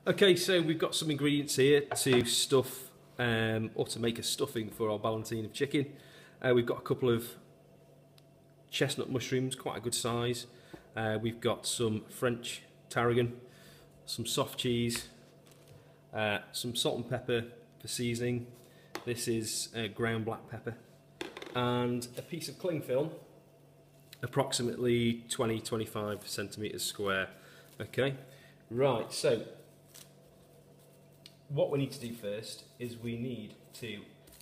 Okay, so we've got some ingredients here to stuff or to make a stuffing for our ballantine of chicken. We've got a couple of chestnut mushrooms, quite a good size. We've got some French tarragon, some soft cheese, some salt and pepper for seasoning. This is ground black pepper, and a piece of cling film, approximately 20-25 centimetres square. Okay, right, so what we need to do first is we need to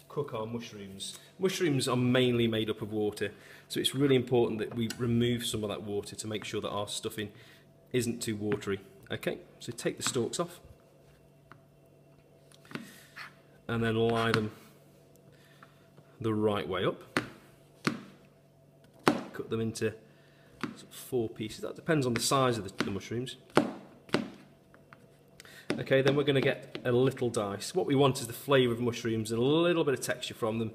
cook our mushrooms. Mushrooms are mainly made up of water, so it's really important that we remove some of that water to make sure that our stuffing isn't too watery. Okay, so take the stalks off and then lie them the right way up. Cut them into sort of 4 pieces. That depends on the size of the mushrooms. Okay, then we're going to get a little dice. What we want is the flavour of mushrooms and a little bit of texture from them,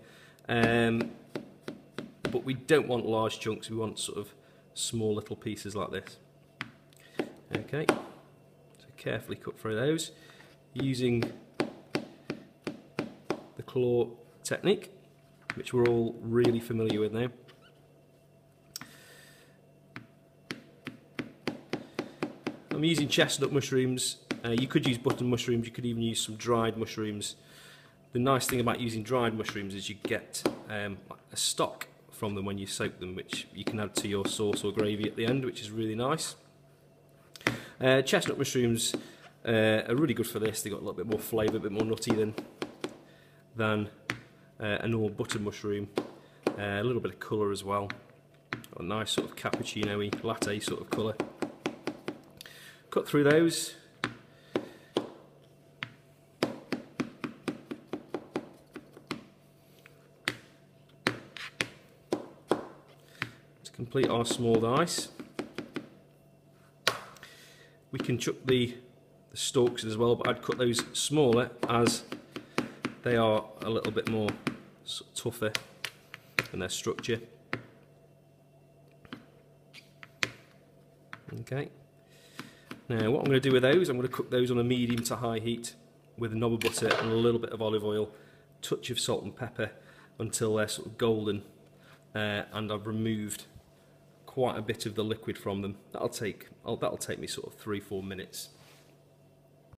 but we don't want large chunks, we want sort of small little pieces like this. Okay, so carefully cut through those using the claw technique, which we're all really familiar with now. I'm using chestnut mushrooms. You could use button mushrooms, you could even use some dried mushrooms. The nice thing about using dried mushrooms is you get a stock from them when you soak them, which you can add to your sauce or gravy at the end, which is really nice. Chestnut mushrooms are really good for this. They've got a little bit more flavour, a bit more nutty than a normal butter mushroom. A little bit of colour as well. Got a nice sort of cappuccino-y, latte sort of colour. Cut through those. To complete our small dice, we can chuck the stalks as well, but I'd cut those smaller as they are a little bit more sort of tougher in their structure. Okay. Now what I'm going to do with those, I'm going to cook those on a medium to high heat with a knob of butter and a little bit of olive oil, touch of salt and pepper until they're sort of golden, and I've removed quite a bit of the liquid from them. That'll take me sort of 3-4 minutes.